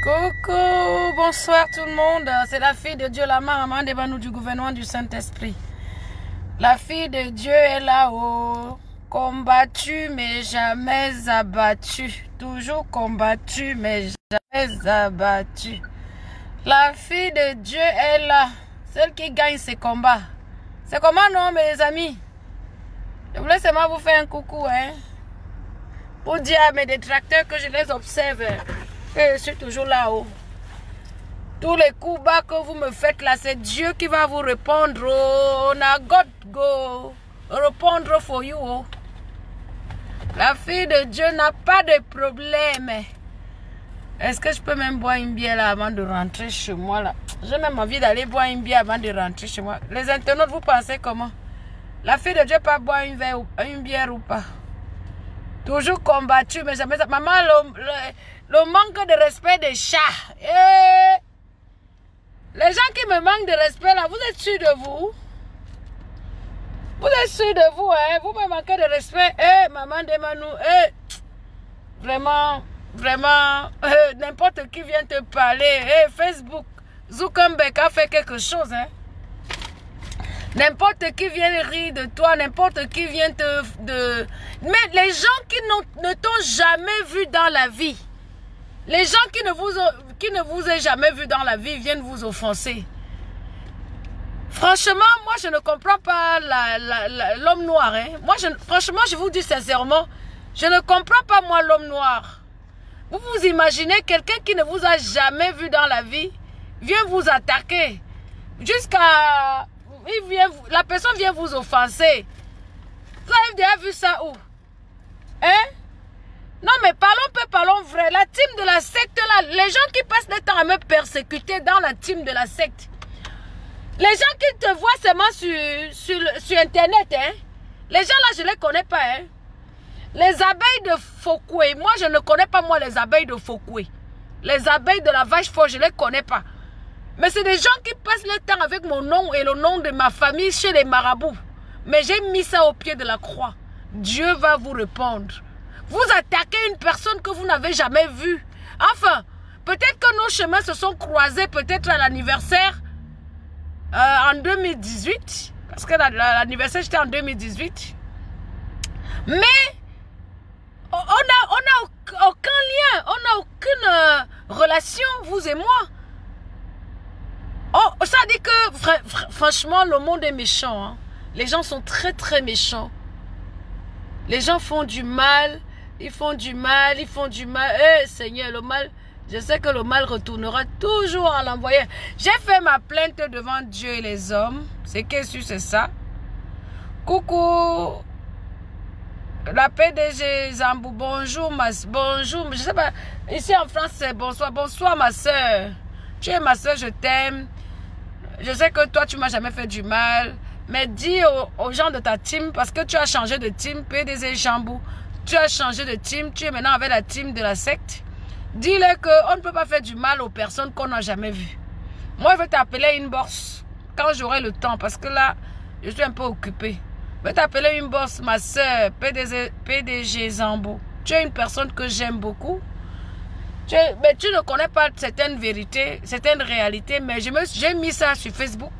Coucou, bonsoir tout le monde. C'est la fille de Dieu, la maman des banous du gouvernement du Saint-Esprit. La fille de Dieu est là-haut, combattue mais jamais abattue. Toujours combattue mais jamais abattue. La fille de Dieu est là, celle qui gagne ses combats. C'est comment non mes amis? Je voulais seulement vous faire un coucou, hein, pour dire à mes détracteurs que je les observe. Et je suis toujours là-haut. Tous les coups bas que vous me faites là, c'est Dieu qui va vous répondre. Oh, on a God go répondre for you. Oh. La fille de Dieu n'a pas de problème. Est-ce que je peux même boire une bière là avant de rentrer chez moi là? J'ai même envie d'aller boire une bière avant de rentrer chez moi. Les internautes, vous pensez comment? La fille de Dieu peut boire une bière ou pas? Toujours combattu, mais jamais... Maman, le manque de respect des chats. Les gens qui me manquent de respect là, vous êtes sûrs de vous? Vous êtes sûrs de vous, hein? Vous me manquez de respect. Maman de Manou, vraiment, n'importe qui vient te parler. Facebook, Zuckerberg a fait quelque chose, hein? N'importe qui vient rire de toi, n'importe qui vient Mais les gens qui ne t'ont jamais vu dans la vie, les gens qui ne vous ont jamais vu dans la vie viennent vous offenser. Franchement, moi je ne comprends pas l'homme noir. Hein. Franchement, je vous dis sincèrement, je ne comprends pas moi l'homme noir. Vous vous imaginez quelqu'un qui ne vous a jamais vu dans la vie vient vous attaquer jusqu'à... la personne vient vous offenser. Vous avez déjà vu ça où? Hein? Non mais parlons vrai. La team de la secte là, les gens qui passent le temps à me persécuter dans la team de la secte, les gens qui te voient seulement sur internet, hein? Les gens là je les connais pas, hein? Les abeilles de Fokoué, moi je ne connais pas moi les abeilles de Fokoué. Les abeilles de la vache folle, je les connais pas. Mais c'est des gens qui passent le temps avec mon nom et le nom de ma famille chez les marabouts. Mais j'ai mis ça au pied de la croix. Dieu va vous répondre. Vous attaquez une personne que vous n'avez jamais vue. Enfin, peut-être que nos chemins se sont croisés peut-être à l'anniversaire en 2018. Parce que l'anniversaire c'était en 2018. Mais on n'a aucun lien, on n'a aucune relation, vous et moi. Oh, ça dit que franchement le monde est méchant. Hein. Les gens sont très très méchants. Les gens font du mal, ils font du mal. Seigneur, le mal, je sais que le mal retournera toujours à l'envoyer. J'ai fait ma plainte devant Dieu et les hommes. C'est qu'est-ce que c'est ça? Coucou. La PDG Zambou, bonjour, bonjour. Je sais pas, ici en France c'est bonsoir. Bonsoir ma soeur. Tu es ma soeur, je t'aime. Je sais que toi, tu m'as jamais fait du mal. Mais dis aux gens de ta team, parce que tu as changé de team, PDG Jambou. Tu as changé de team, tu es maintenant avec la team de la secte. Dis-leur qu'on ne peut pas faire du mal aux personnes qu'on n'a jamais vues. Moi, je vais t'appeler inbox quand j'aurai le temps, parce que là, je suis un peu occupée. Je vais t'appeler inbox, ma soeur, PDG Zambou. Tu es une personne que j'aime beaucoup. Mais tu ne connais pas certaines vérités, certaines réalités, mais j'ai mis ça sur Facebook.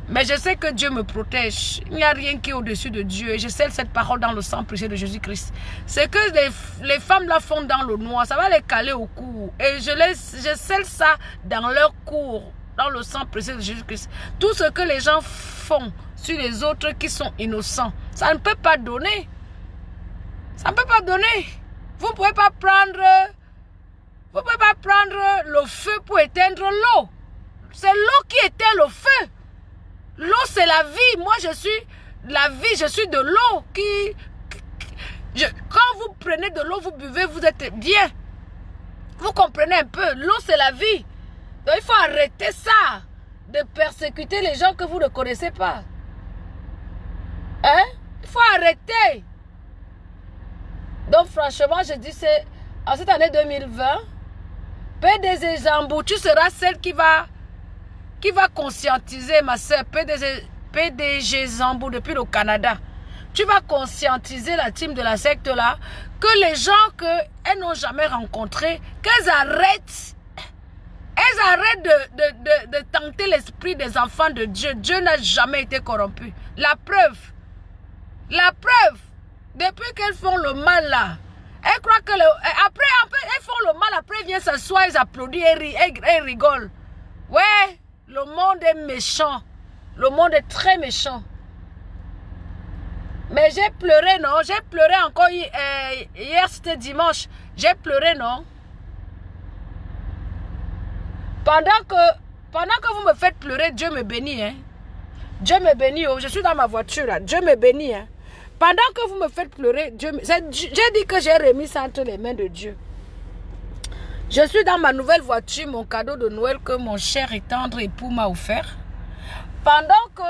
Mais je sais que Dieu me protège. Il n'y a rien qui est au-dessus de Dieu. Et je scelle cette parole dans le sang précieux de Jésus-Christ. C'est que les femmes la font dans le noir. Ça va les caler au cou. Et je scelle ça dans leur cou, dans le sang précieux de Jésus-Christ. Tout ce que les gens font sur les autres qui sont innocents, ça ne peut pas donner. Ça ne peut pas donner. Vous ne pouvez pas prendre... Vous ne pouvez pas prendre le feu pour éteindre l'eau. C'est l'eau qui éteint le feu. L'eau, c'est la vie. Moi, je suis la vie. Je suis de l'eau. Quand vous prenez de l'eau, vous buvez, vous êtes bien. Vous comprenez un peu. L'eau, c'est la vie. Donc, il faut arrêter ça. De persécuter les gens que vous ne connaissez pas. Hein? Il faut arrêter. Donc, franchement, je dis, c'est en cette année 2020... PDG Zambou, tu seras celle qui va conscientiser ma soeur, PDG Zambou depuis le Canada. Tu vas conscientiser la team de la secte là, que les gens qu'elles n'ont jamais rencontrés, qu'elles arrêtent Moïse, arrête de tenter l'esprit des enfants de Dieu. Dieu n'a jamais été corrompu. La preuve, depuis qu'elles font le mal là, elles croient que après, elles font le mal, après elles viennent s'asseoir, elles applaudissent, elles rigolent. Ouais, le monde est méchant. Le monde est très méchant. Mais j'ai pleuré, non? J'ai pleuré encore hier, c'était dimanche. J'ai pleuré, non? Pendant que vous me faites pleurer, Dieu me bénit, hein? Dieu me bénit, oh, je suis dans ma voiture, là. Dieu me bénit, hein? Pendant que vous me faites pleurer, j'ai dit que j'ai remis ça entre les mains de Dieu. Je suis dans ma nouvelle voiture, mon cadeau de Noël que mon cher et tendre époux m'a offert. Pendant que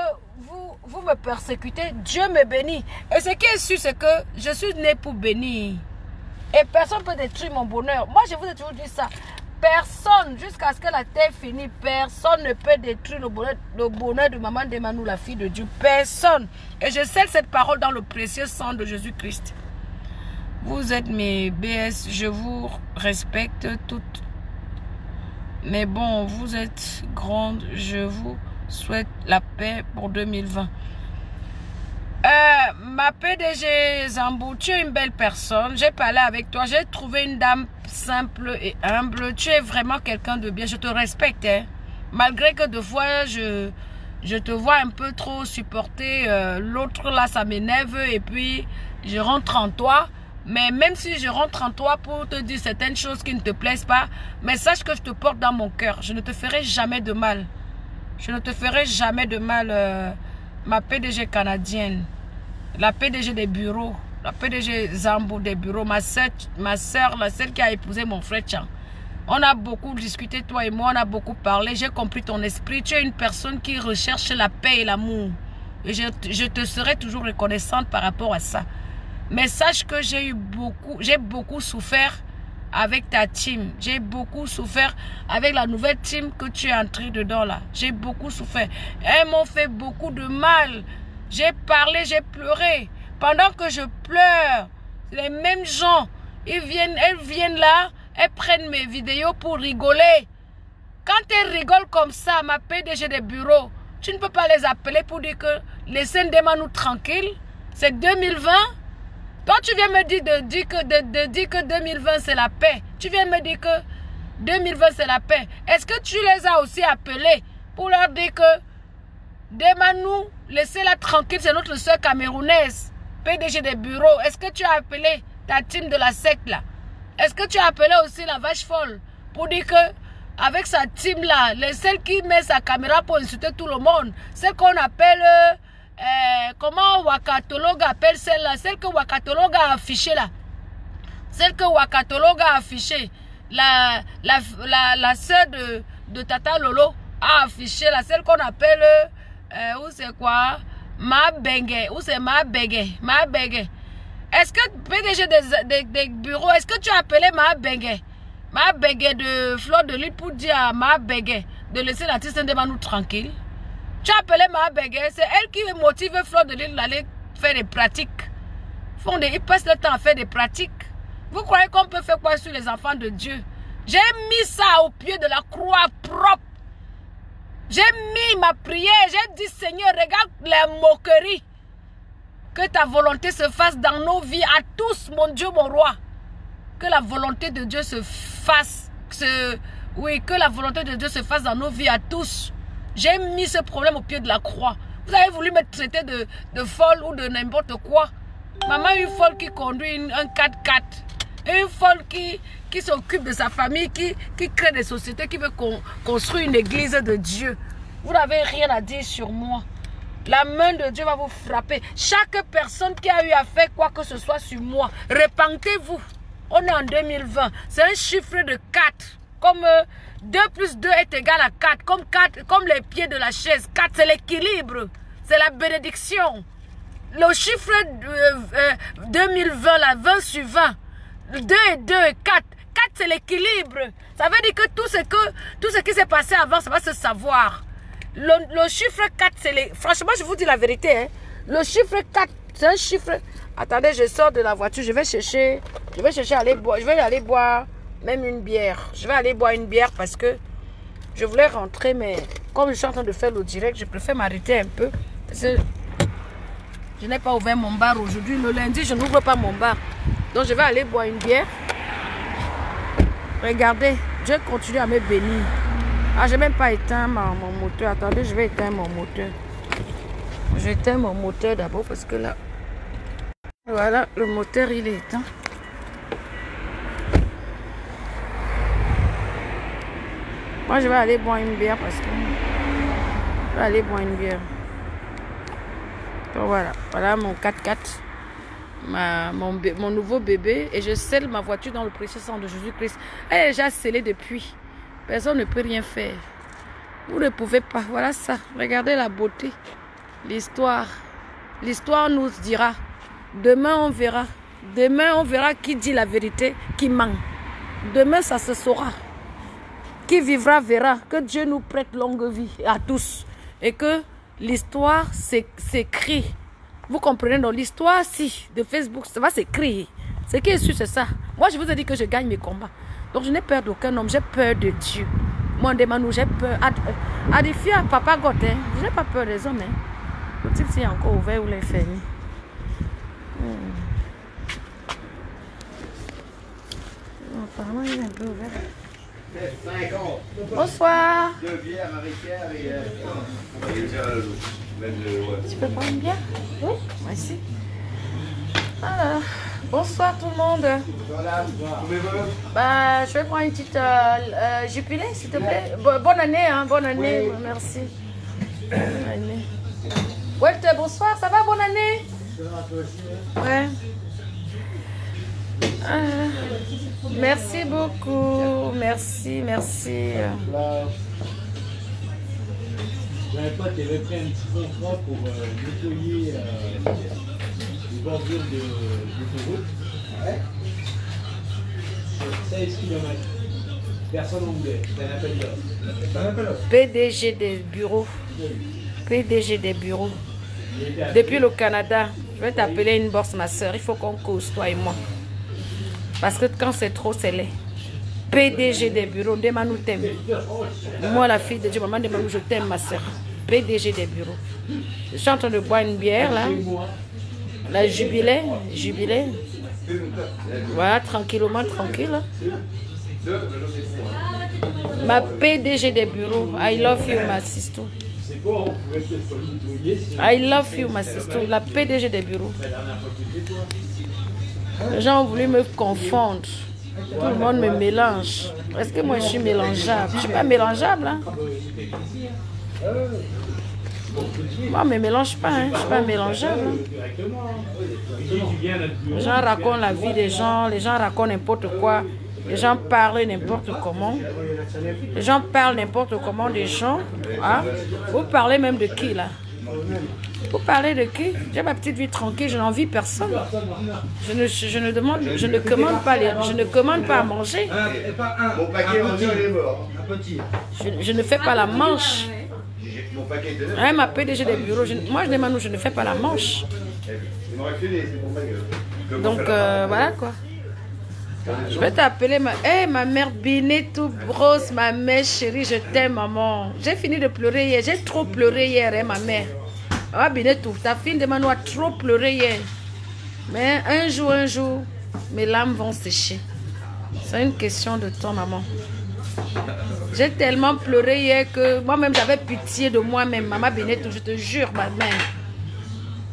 vous me persécutez, Dieu me bénit. Et ce qui est sûr, c'est que je suis né pour bénir. Et personne ne peut détruire mon bonheur. Moi, je vous ai toujours dit ça. Personne, jusqu'à ce que la terre finisse, personne ne peut détruire le bonheur de maman Demanou, la fille de Dieu. Personne. Et je scelle cette parole dans le précieux sang de Jésus-Christ. Vous êtes mes BS, je vous respecte toutes. Mais bon, vous êtes grandes, je vous souhaite la paix pour 2020. Ma PDG Zambou, tu es une belle personne. J'ai parlé avec toi. J'ai trouvé une dame simple et humble. Tu es vraiment quelqu'un de bien. Je te respecte. Hein. Malgré que de fois, je te vois un peu trop supporter. L'autre là, ça m'énerve. Et puis, je rentre en toi. Mais même si je rentre en toi pour te dire certaines choses qui ne te plaisent pas, mais sache que je te porte dans mon cœur. Je ne te ferai jamais de mal. Je ne te ferai jamais de mal. Ma PDG canadienne. La PDG des bureaux, la PDG Zambou des bureaux, ma soeur, celle qui a épousé mon frère Tchan. On a beaucoup discuté, toi et moi, on a beaucoup parlé. J'ai compris ton esprit. Tu es une personne qui recherche la paix et l'amour. Et je te serai toujours reconnaissante par rapport à ça. Mais sache que j'ai beaucoup souffert avec ta team. J'ai beaucoup souffert avec la nouvelle team que tu es entrée dedans là. J'ai beaucoup souffert. Elles m'ont fait beaucoup de mal. J'ai parlé, j'ai pleuré. Pendant que je pleure, les mêmes gens, elles viennent là, elles prennent mes vidéos pour rigoler. Quand elles rigolent comme ça, ma PDG des bureaux, tu ne peux pas les appeler pour dire que laissez Demanou tranquille. C'est 2020. Toi, tu viens me dire de dire que 2020 c'est la paix. Tu viens me dire que 2020 c'est la paix. Est-ce que tu les as aussi appelés pour leur dire que Demanou, laissez-la tranquille, c'est notre soeur camerounaise, PDG des bureaux. Est-ce que tu as appelé ta team de la secte là? Est-ce que tu as appelé aussi la vache folle pour dire que avec sa team là, celle qui met sa caméra pour insulter tout le monde, celle qu'on appelle, comment Wakatolog appelle celle-là, celle que Wakatolog a affichée là, celle que Wakatolog a affichée, la soeur de Tata Lolo a affiché là, celle qu'on appelle où c'est quoi? Ma Bengue. Où c'est Ma Bengue? Ma Bengue. Est-ce que PDG des bureaux, est-ce que tu as appelé Ma Bengue? Ma Bengue de Fleur de Lys pour dire à Ma Bengue de laisser l'artiste Demanou tranquille? Tu as appelé Ma Bengue, c'est elle qui motive Fleur de Lys d'aller faire des pratiques. Ils passent le temps à faire des pratiques. Vous croyez qu'on peut faire quoi sur les enfants de Dieu? J'ai mis ça au pied de la croix propre. J'ai mis ma prière, j'ai dit Seigneur, regarde les moqueries. Que ta volonté se fasse dans nos vies à tous, mon Dieu, mon roi. Que la volonté de Dieu se fasse, que la volonté de Dieu se fasse dans nos vies à tous. J'ai mis ce problème au pied de la croix. Vous avez voulu me traiter de folle ou de n'importe quoi. Maman, une folle qui conduit un 4x4. Une folle qui s'occupe de sa famille, qui crée des sociétés, qui veut construire une église de Dieu. Vous n'avez rien à dire sur moi. La main de Dieu va vous frapper. Chaque personne qui a eu à faire quoi que ce soit sur moi, repentez-vous. On est en 2020. C'est un chiffre de 4. Comme 2 plus 2 est égal à 4. Comme les pieds de la chaise. 4, c'est l'équilibre. C'est la bénédiction. Le chiffre 2020, la 20 sur 20. 2 et 2 et 4. 4, c'est l'équilibre. Ça veut dire que tout ce qui s'est passé avant, ça va se savoir. Le chiffre 4, c'est les... Franchement, je vous dis la vérité. Hein. Le chiffre 4, c'est un chiffre... Attendez, je sors de la voiture. Je vais chercher aller boire. Je vais aller boire même une bière. Je vais aller boire une bière parce que Je voulais rentrer, mais comme je suis en train de faire le direct, je préfère m'arrêter un peu. Parce que je n'ai pas ouvert mon bar aujourd'hui. Le lundi, je n'ouvre pas mon bar. Donc, je vais aller boire une bière. Regardez, Dieu continue à me bénir. Ah, je n'ai même pas éteint mon moteur. Attendez, je vais éteindre mon moteur. J'éteins mon moteur d'abord parce que là, voilà, le moteur, il est éteint. Moi, je vais aller boire une bière parce que... Je vais aller boire une bière. Donc, voilà. Voilà mon 4x4. Mon nouveau bébé. Et je scelle ma voiture dans le précieux sang de Jésus-Christ. Elle est déjà scellée depuis. Personne ne peut rien faire. Vous ne pouvez pas. Voilà ça. Regardez la beauté. L'histoire. L'histoire nous dira. Demain, on verra. Demain, on verra qui dit la vérité, qui ment. Demain, ça se saura. Qui vivra verra. Que Dieu nous prête longue vie à tous. Et que l'histoire s'écrit. Vous comprenez, dans l'histoire, si, de Facebook, ça va s'écrire. Ce qui est sûr, c'est ça. Moi, je vous ai dit que je gagne mes combats. Donc, je n'ai peur d'aucun homme. J'ai peur de Dieu. Moi, Ndemanou, j'ai peur. Adifia, papa God, hein. Je n'ai pas peur des hommes. Hein. Le type, c'est encore ouvert ou l'infini. Apparemment, il est un peu ouvert. Bonsoir. Deux bières américaines et... Tu peux prendre une bière? Oui. Merci. Alors, bonsoir tout le monde. Bah, je vais prendre une petite jubilée, s'il te plaît. Bonne année, hein, bonne année. Oui. Merci. Bonne année. Ouais, bonsoir, ça va, bonne année? Ouais. Merci beaucoup. Merci, merci. J'avais pas pris un petit contrat pour nettoyer les bordures d'autoroute. Ouais. 16 km. Personne anglais. C'est un appel d'offres. PDG des bureaux. PDG des bureaux. Depuis le Canada. Je vais t'appeler une bourse, ma soeur. Il faut qu'on cause, toi et moi. Parce que quand c'est trop, c'est laid. PDG des bureaux, Ndemanou t'aime. Moi, la fille de Dieu, maman Ndemanou, je t'aime, ma soeur. PDG des bureaux. Je suis en train de boire une bière, là. La jubilée. Voilà, tranquillement, tranquille. Ma PDG des bureaux. I love you, ma sister. I love you, ma sister. La PDG des bureaux. Les gens ont voulu me confondre. Tout le monde me mélange. Est-ce que moi je suis mélangeable? Je ne suis pas mélangeable. Hein? Moi, ne me mélange pas. Hein? Je ne suis pas mélangeable. Hein? Les gens racontent la vie des gens. Les gens racontent n'importe quoi. Les gens parlent n'importe comment. Les gens parlent n'importe comment des gens. Hein? Vous parlez même de qui là? Vous parlez de qui? J'ai ma petite vie tranquille, je n'envie personne. Je ne commande pas à manger. Mon paquet entier, il est mort. Un petit. Je ne fais pas la manche. Mon paquet de... Hein, ma PDG des bureaux. Moi, je demande, je ne fais pas la manche. Il m'aurait fait c'est pour ma gueule. Donc, voilà quoi. Je vais t'appeler ma mère Binet tout grosse, ma mère chérie, je t'aime maman. J'ai fini de pleurer hier, j'ai trop pleuré hier, hein, ma mère. Ah Binet tout, ta fille de Mano a trop pleuré hier. Mais un jour, mes larmes vont sécher. C'est une question de temps, maman. J'ai tellement pleuré hier que moi-même j'avais pitié de moi-même. Maman Binet tout, je te jure, ma mère.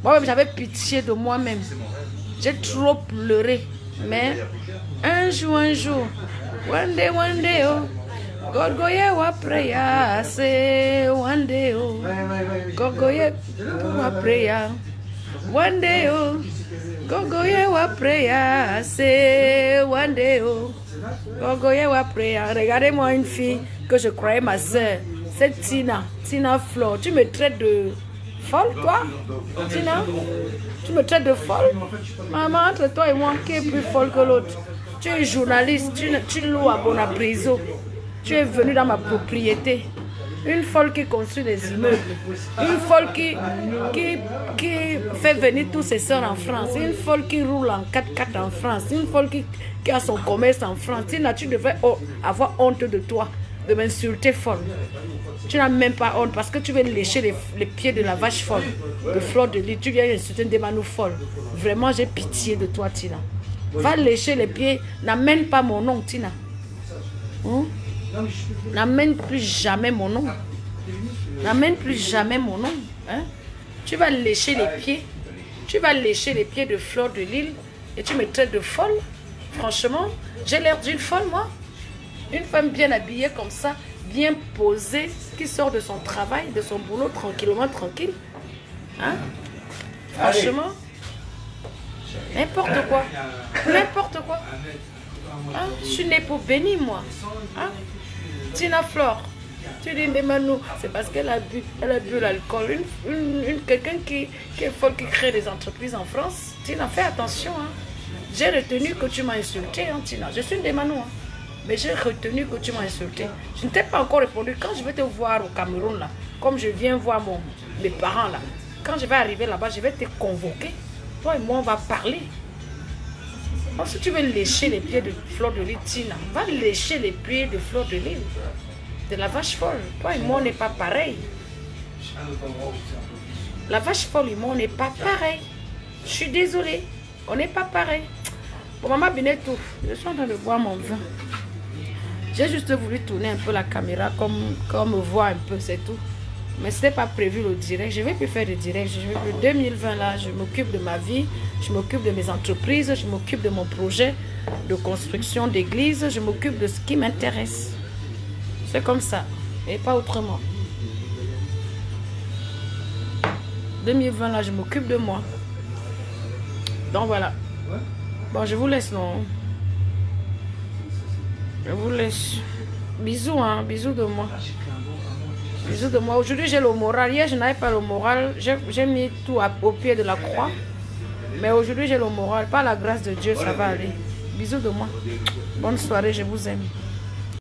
Moi-même j'avais pitié de moi-même. J'ai trop pleuré. Mais un jour, one day, oh, God go ye wa prayer, say one day, oh, God go ye wa prayer, one day, oh, God go ye wa prayer, say one day, oh, God go ye wa prayer. Regardez-moi une fille que je croyais ma soeur, c'est Tina Flore. Tu me traites de folle, toi, Tina? Tu me traites de folle? Maman, entre toi et moi, qui est plus folle que l'autre? Tu es journaliste, tu loues à Bonabriso. Tu es venu dans ma propriété. Une folle qui construit des immeubles. Une folle qui fait venir tous ses soeurs en France. Une folle qui roule en 4x4 en France. Une folle qui a son commerce en France. Tina, tu devrais avoir honte de toi. de m'insulter folle. Tu n'as même pas honte parce que tu veux lécher les pieds de la vache folle, de Fleur de Lys. Tu viens insulter des manous folles. Vraiment, j'ai pitié de toi, Tina. Va lécher les pieds. N'amène pas mon nom, Tina. N'amène plus jamais mon nom. N'amène plus jamais mon nom. Hein? Tu vas lécher les pieds. Tu vas lécher les pieds de Fleur de Lys et tu me traites de folle. Franchement, j'ai l'air d'une folle, moi. Une femme bien habillée comme ça, bien posée, qui sort de son travail, de son boulot, tranquillement, tranquille. Hein? Franchement, n'importe quoi. N'importe quoi. Hein? Je suis née pour bénir, moi. Hein? Tina Flore, tu dis, mais Manu, c'est parce qu'elle a bu l'alcool. Quelqu'un qui est folle, qui crée des entreprises en France. Tina, fais attention. Hein? J'ai retenu que tu m'as insulté, hein, Tina. Je suis une des Manu. Hein? Mais j'ai retenu que tu m'as insulté. Je ne t'ai pas encore répondu. Quand je vais te voir au Cameroun, là, comme je viens voir mes parents, là, quand je vais arriver là-bas, je vais te convoquer. Toi et moi, on va parler. Donc, si tu veux lécher les pieds de Fleur de Lys, Tina, va lécher les pieds de Fleur de Lys, de la vache folle. Toi et moi, on n'est pas pareil. La vache folle et moi, on n'est pas pareil. Je suis désolée. On n'est pas pareil. Bon, maman Binetou, je suis en train de boire mon vin. J'ai juste voulu tourner un peu la caméra, comme me voir un peu, c'est tout. Mais ce n'était pas prévu le direct. Je ne vais plus faire de direct. Je vais plus 2020 là, je m'occupe de ma vie, je m'occupe de mes entreprises, je m'occupe de mon projet de construction d'église, je m'occupe de ce qui m'intéresse. C'est comme ça, et pas autrement. 2020 là, je m'occupe de moi. Donc voilà. Bon, je vous laisse, non? Je vous laisse. Bisous, hein. Bisous de moi. Bisous de moi. Aujourd'hui, j'ai le moral. Hier, je n'avais pas le moral. J'ai mis tout au pied de la croix. Mais aujourd'hui, j'ai le moral. Par la grâce de Dieu, ça va aller. Bisous de moi. Bonne soirée, je vous aime.